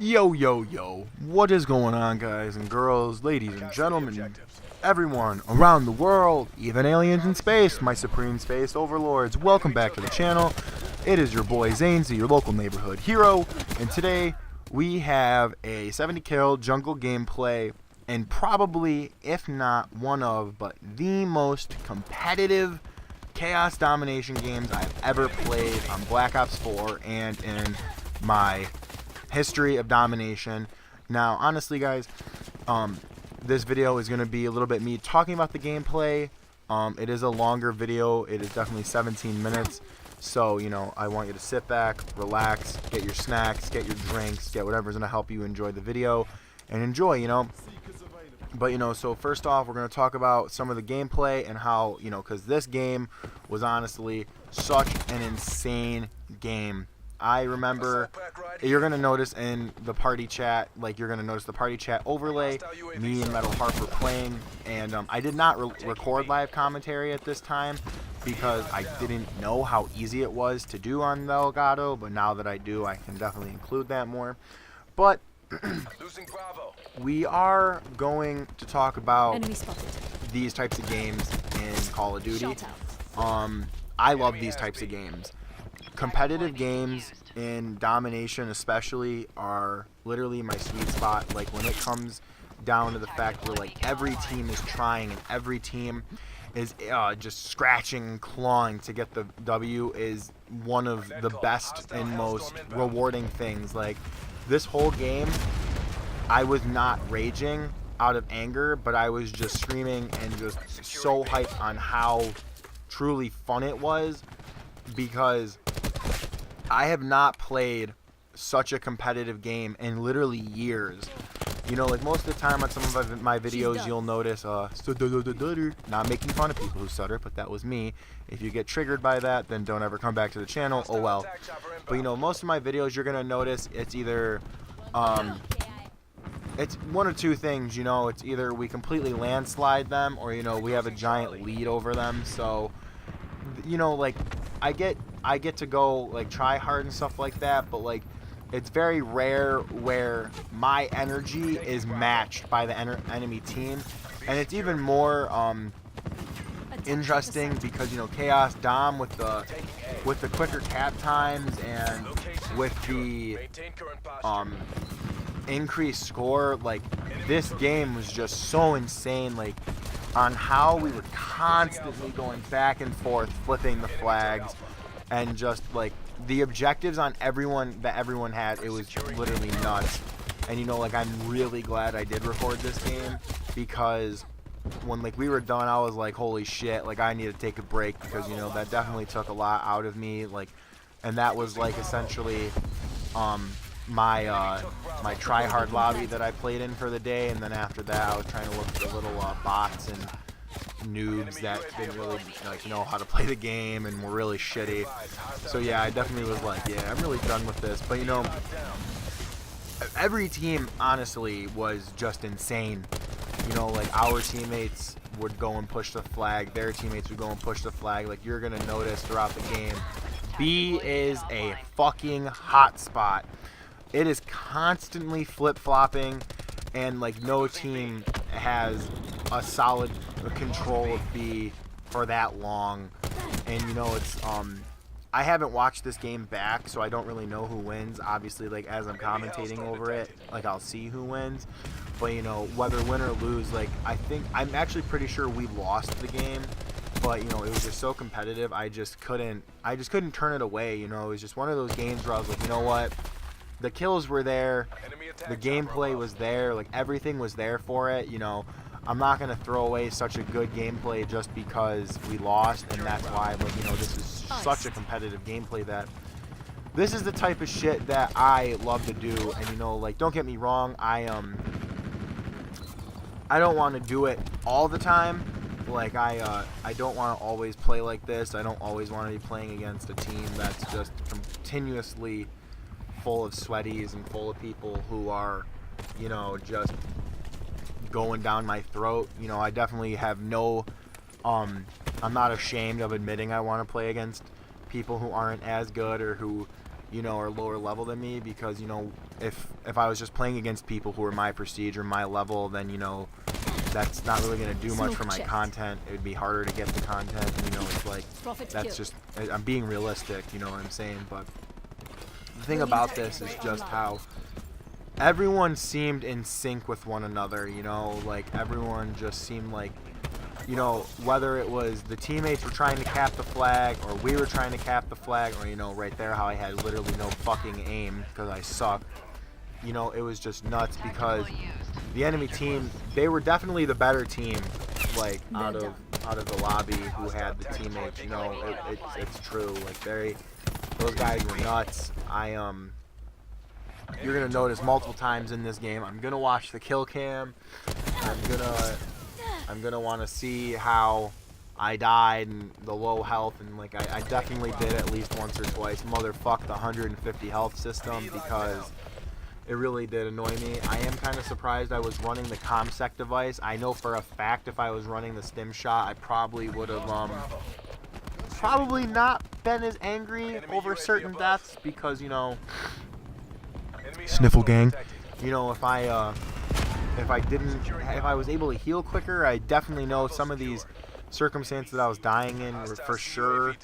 Yo, what is going on, guys and girls, ladies and gentlemen, everyone around the world, even aliens in space, my supreme space overlords? Welcome back to the channel. It is your boy Zanezy, your local neighborhood hero, and today we have a 70 kill jungle gameplay, and probably, if not one of, but the most competitive chaos domination games I've ever played on Black Ops 4 and in my history of domination. Now, honestly, guys, this video is going to be a little bit me talking about the gameplay. It is a longer video. It is definitely 17 minutes. So, I want you to sit back, relax, get your snacks, get your drinks, get whatever's going to help you enjoy the video and enjoy, But, so first off, we're going to talk about some of the gameplay and how, because this game was honestly such an insane game. I remember, you're going to notice in the party chat, you're going to notice the party chat overlay, me and Metal Harper playing, and I did not record live commentary at this time because I didn't know how easy it was to do on the Elgato, but now that I do, I can definitely include that more. But we are going to talk about these types of games in Call of Duty. I love these types of games. Competitive games in domination especially are literally my sweet spot. Like when it comes down to the fact where every team is trying and every team is just scratching and clawing to get the W is one of the best and most rewarding things. Like this whole game, I was not raging out of anger, but I was just screaming and just so hyped on how truly fun it was, because I have not played such a competitive game in literally years. Most of the time on some of my videos, you'll notice, not making fun of people who stutter, but that was me. If you get triggered by that, then don't ever come back to the channel. Oh well. But most of my videos, you're gonna notice it's either, it's one or two things. It's either we completely landslide them, or we have a giant lead over them. So, I get to go try hard and stuff like that, but it's very rare where my energy is matched by the enemy team, and it's even more interesting because Chaos Dom with the quicker cap times and with the increased score, this game was just so insane, on how we were constantly going back and forth flipping the flags, and just the objectives on everyone had, it was literally nuts. And I'm really glad I did record this game, because when we were done, I was like, holy shit, I need to take a break, because that definitely took a lot out of me, and that was essentially my my try hard lobby that I played in for the day. And then after that, I was trying to look for little bots and noobs that didn't really know how to play the game and were really shitty. So yeah, I definitely was yeah, I'm really done with this. But every team honestly was just insane. Our teammates would go and push the flag, their teammates would go and push the flag. You're gonna notice throughout the game, B is a fucking hot spot. It is constantly flip-flopping, and no team has a solid control of B for that long. And it's I haven't watched this game back, so I don't really know who wins. Obviously, as I'm commentating over it, I'll see who wins. But whether win or lose, I'm actually pretty sure we lost the game. But it was just so competitive, I just couldn't turn it away. It was just one of those games where I was like, you know what? The kills were there, the gameplay was there, everything was there for it. I'm not gonna throw away such a good gameplay just because we lost, and that's why. But this is such a competitive gameplay that this is the type of shit that I love to do. And don't get me wrong, I don't want to do it all the time. I don't want to always play like this. I don't always want to be playing against a team that's just continuously full of sweaties and full of people who are, just going down my throat. I definitely have no, I'm not ashamed of admitting I want to play against people who aren't as good, or who, you know, or lower level than me, because, you know, if I was just playing against people who are my prestige or my level, then, you know, that's not really going to do much for my content. It would be harder to get the content, and, you know, it's like, that's just, I'm being realistic, you know what I'm saying? But the thing about this is just how everyone seemed in sync with one another, you know, like, everyone just seemed like, you know, whether it was the teammates were trying to cap the flag, or we were trying to cap the flag, or, you know, right there how I had literally no fucking aim because I suck. You know, it was just nuts because the enemy team, they were definitely the better team, like, out of the lobby who had the teammates. You know, it's true. Like, those guys were nuts. You're gonna notice multiple times in this game, I'm gonna watch the kill cam. I'm gonna want to see how I died and the low health, and like I definitely did at least once or twice motherfuck the 150 health system, because it really did annoy me. I am kind of surprised I was running the ComSec device. I know for a fact if I was running the stim shot, I probably would have probably not been as angry over certain deaths, because, you know, sniffle gang, you know, if I was able to heal quicker, I definitely know some of these circumstances that I was dying in were for sure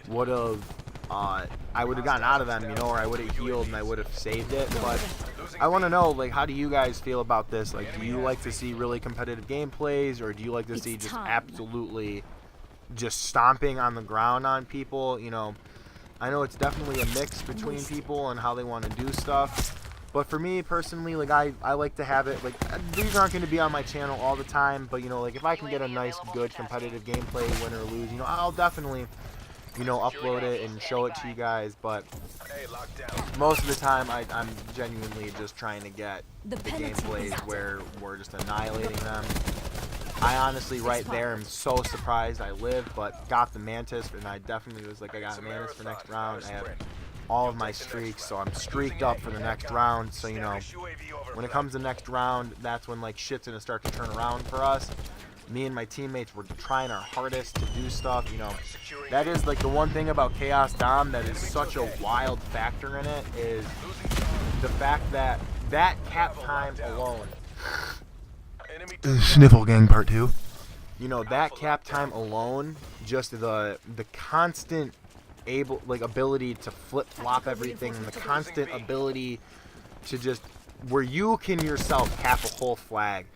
would have, I would have gotten out of them, you know, or I would have healed and I would have saved it. But I want to know, like, how do you guys feel about this? Like, do you like to see really competitive gameplays, or do you like to see just absolutely just stomping on the ground on people? You know, I know it's definitely a mix between people and how they want to do stuff. But for me personally, like, I like to have it, like, these aren't going to be on my channel all the time, but, you know, like, if I can get a nice, good, competitive gameplay, win or lose, you know, I'll definitely, you know, upload it and show it to you guys. But most of the time, I'm genuinely just trying to get the gameplays where we're just annihilating them. I honestly, right there, am so surprised I lived, but got the Mantis, and I definitely was like, I got Mantis for next round. I have all of my streaks, so I'm streaked up for the next round. So, you know, when it comes to next round, that's when, like, shit's gonna start to turn around for us. Me and my teammates were trying our hardest to do stuff, you know. That is, like, the one thing about Chaos Dom that is such a wild factor in it, is the fact that cap time alone, Sniffle Gang Part 2, you know, that cap time alone, just the constant ability to flip-flop everything, and the constant ability to just, where you can yourself cap a whole flag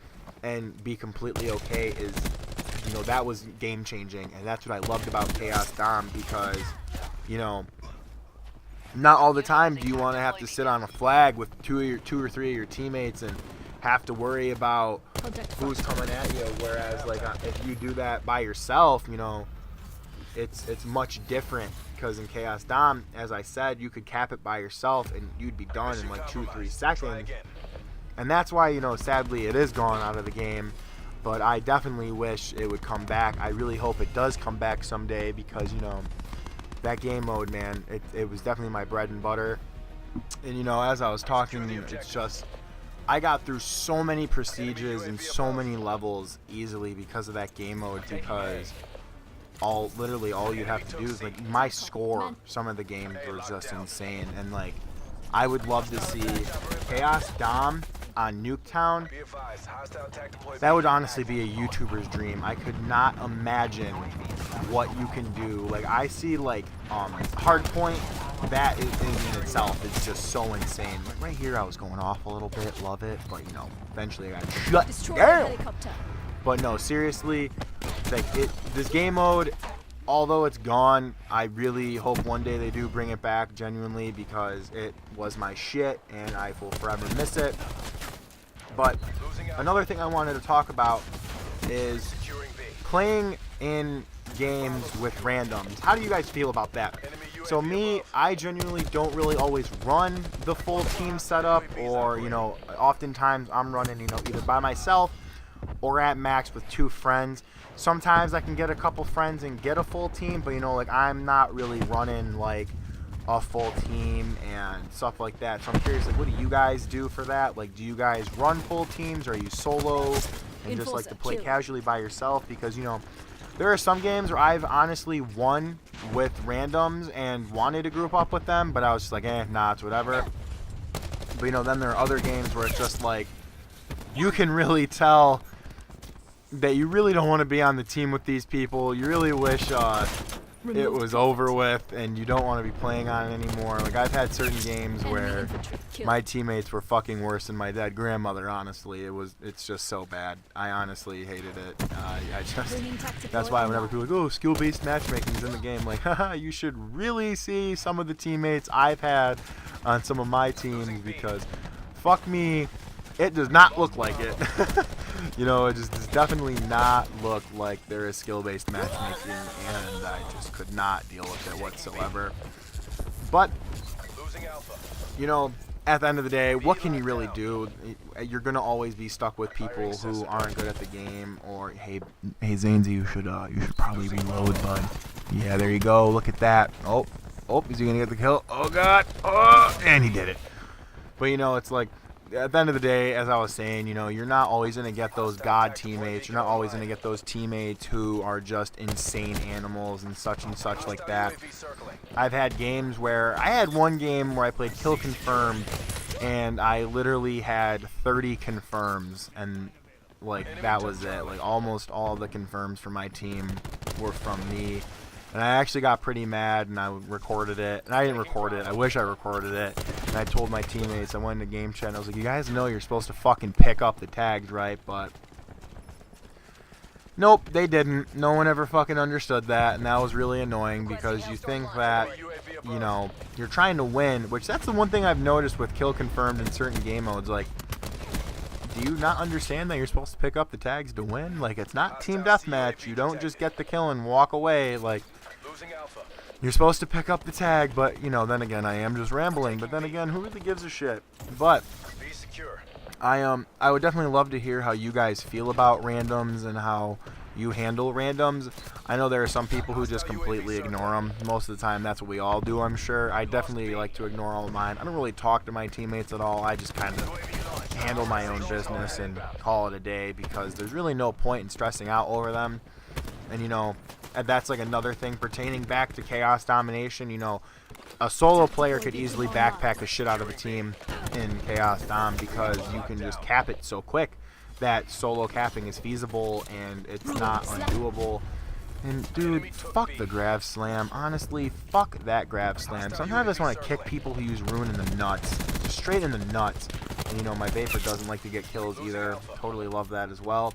and be completely okay, is, you know, that was game-changing. And that's what I loved about Chaos Dom, because, you know, not all the time do you want to have to sit on a flag with two or three of your teammates and have to worry about who's coming at you, whereas, like, if you do that by yourself, you know, it's much different, because in Chaos Dom, as I said, you could cap it by yourself and you'd be done in like 2-3 seconds. And that's why, you know, sadly it is gone out of the game, but I definitely wish it would come back. I really hope it does come back someday, because, you know, that game mode, man, it was definitely my bread and butter. And, you know, as I was talking, it's just, I got through so many prestiges and so many levels easily because of that game mode, because literally all you have to do is, like, my score, some of the games were just insane. And, like, I would love to see Chaos Dom on Nuketown. That would honestly be a YouTuber's dream. I could not imagine what you can do. Like, I see, like, Hardpoint, that in itself is just so insane. Like, right here I was going off a little bit, love it, but, you know, eventually I got shut down. But no, seriously, like, this game mode, although it's gone, I really hope one day they do bring it back, genuinely, because it was my shit and I will forever miss it. But another thing I wanted to talk about is playing in games with randoms. How do you guys feel about that? So me, I genuinely don't really always run the full team setup, or, you know, oftentimes I'm running, you know, either by myself or at max with 2 friends. Sometimes I can get a couple friends and get a full team, but, you know, like, I'm not really running like a full team and stuff like that. So I'm curious, like, what do you guys do for that? Like, do you guys run full teams, or are you solo and just like to play casually by yourself? Because, you know, There are some games where I've honestly won with randoms and wanted to group up with them, but I was just like, nah, it's whatever. But, you know, then there are other games where it's just like, you can really tell that you really don't want to be on the team with these people. You really wish it was over with, and you don't want to be playing on it anymore. Like, I've had certain games where my teammates were fucking worse than my dead grandmother. Honestly, it's just so bad. I honestly hated it. That's why whenever people are like, oh, skill-based matchmaking's in the game, like, haha, you should really see some of the teammates I've had on some of my teams, because fuck me, it does not look like it. You know, it just does definitely not look like there is skill-based matchmaking, and I just could not deal with it whatsoever. But, you know, at the end of the day, what can you really do? You're gonna always be stuck with people who aren't good at the game. Or hey, Zanezy, you should probably reload, bud. Yeah, there you go. Look at that. Oh, is he gonna get the kill? Oh God! Oh, and he did it. But you know, it's like, at the end of the day, as I was saying, you know, you're not always going to get those god teammates. You're not always going to get those teammates who are just insane animals and such like that. I've had games where, I had one game where I played Kill Confirmed, and I literally had 30 confirms, and, like, that was it. Like, almost all the confirms for my team were from me. And I actually got pretty mad, and I recorded it. And I didn't record it. I wish I recorded it. And I told my teammates, I went into game chat, and I was like, you guys know you're supposed to fucking pick up the tags, right? But nope, they didn't. No one ever fucking understood that, and that was really annoying, because you think that, you know, you're trying to win, which that's the one thing I've noticed with Kill Confirmed in certain game modes. Like, do you not understand that you're supposed to pick up the tags to win? Like, it's not team deathmatch. You don't just get the kill and walk away. Like, you're supposed to pick up the tag, but, you know, then again, I am just rambling. But then again, who really gives a shit? But I would definitely love to hear how you guys feel about randoms and how you handle randoms. I know there are some people who just completely ignore them. Most of the time, that's what we all do, I'm sure. I definitely like to ignore all of mine. I don't really talk to my teammates at all. I just kind of handle my own business and call it a day, because there's really no point in stressing out over them. And, you know, that's like another thing pertaining back to Chaos Domination. You know, a solo player could easily backpack the shit out of a team in Chaos Dom, because you can just cap it so quick that solo capping is feasible and it's not undoable. And dude, fuck the Grav Slam. Honestly, fuck that Grav Slam. Sometimes I just want to kick people who use Ruin in the nuts. Just straight in the nuts. And, you know, my Vapor doesn't like to get kills either. Totally love that as well.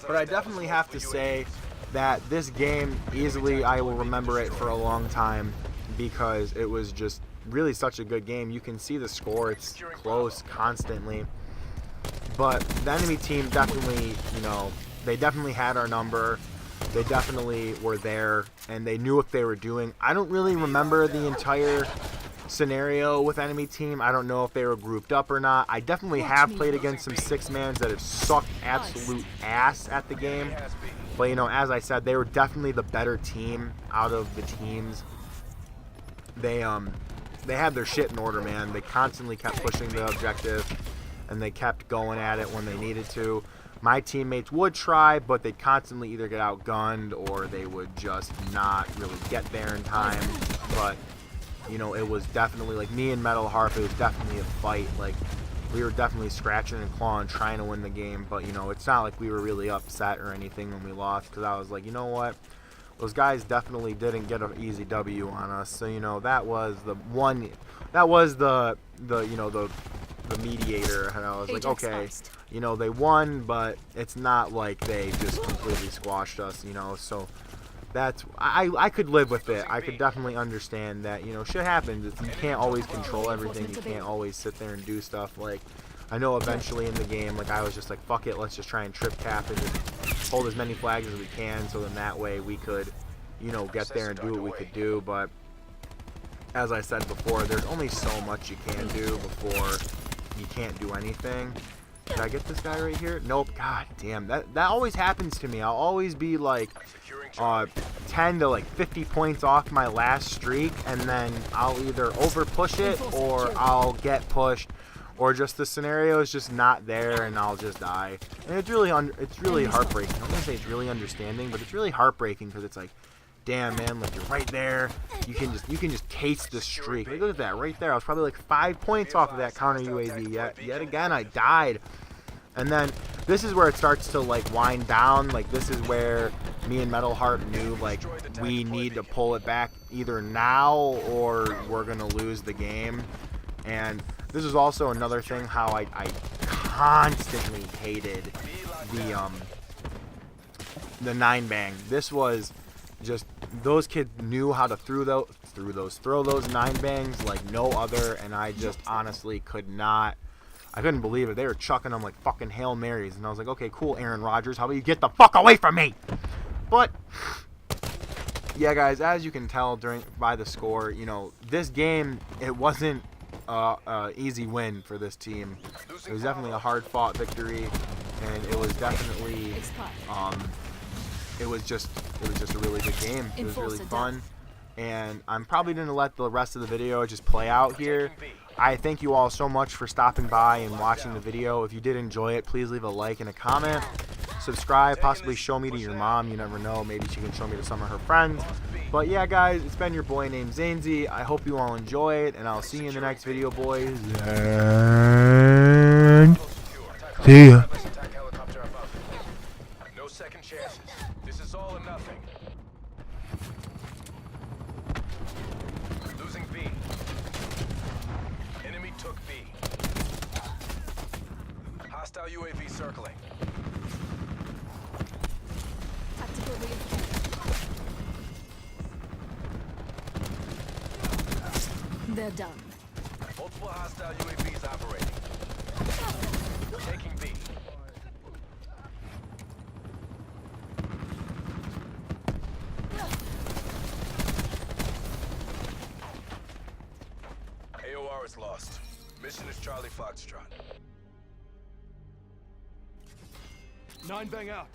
But I definitely have to say that this game, easily, I will remember it for a long time, because it was just really such a good game. You can see the score. It's close constantly. But the enemy team definitely, you know, they definitely had our number. They definitely were there, and they knew what they were doing. I don't really remember the entire scenario with enemy team. I don't know if they were grouped up or not. I definitely have played against some 6-mans that have sucked absolute ass at the game. But, you know, as I said, they were definitely the better team out of the teams. They had their shit in order, man. They constantly kept pushing the objective, and they kept going at it when they needed to. My teammates would try, but they'd constantly either get outgunned or they would just not really get there in time. But, you know, it was definitely, like, me and Metal Harp, it was definitely a fight. Like, we were definitely scratching and clawing, trying to win the game. But, you know, it's not like we were really upset or anything when we lost, because I was like, you know what? Those guys definitely didn't get an easy W on us. So, you know, that was the one, that was the you know, the mediator. And I was like, okay, you know, they won, but it's not like they just completely squashed us, you know. So that's, I could live with it. I could definitely understand that, you know, shit happens. You can't always control everything. You can't always sit there and do stuff. Like, I know eventually in the game, like, I was just like, fuck it, let's just try and trip cap and just hold as many flags as we can, so then that way we could, you know, get there and do what we could do. But as I said before, there's only so much you can do before you can't do anything. Did I get this guy right here? Nope. God damn, that always happens to me. I'll always be like 10 to like 50 points off my last streak, and then I'll either over push it or I'll get pushed or just the scenario is just not there and I'll just die. And it's really heartbreaking. I'm gonna say it's really understanding, but it's really heartbreaking because it's like, damn man, like you're right there. You can just taste the streak. Like, look at that right there. I was probably like 5 points off of that counter UAV. Yet again, I died. And then this is where it starts to like wind down. Like this is where me and Metal Heart knew like we need to pull it back either now or we're gonna lose the game. And this is also another thing how I constantly hated the 9-bang. This was just, those kids knew how to throw those 9-bangs like no other, and I just honestly I couldn't believe it. They were chucking them like fucking Hail Marys, and I was like, okay, cool, Aaron Rodgers, how about you get the fuck away from me? But yeah, guys, as you can tell by the score, you know, this game, it wasn't a easy win for this team. It was definitely a hard-fought victory, and it was definitely it was just a really good game. It was really fun, and I'm probably going to let the rest of the video just play out here. I thank you all so much for stopping by and watching the video. If you did enjoy it, please leave a like and a comment. Subscribe, possibly show me to your mom. You never know, maybe she can show me to some of her friends. But yeah, guys, it's been your boy named Zanezy. I hope you all enjoy it, and I'll see you in the next video, boys. And see ya. No second chances. This is all or nothing. Losing B. Enemy took B. Hostile UAV circling. Tactical reinforcement. They're done. Multiple hostile UAVs operating. Taking B. AOR is lost. Mission is Charlie Foxtrot. 9-bang out.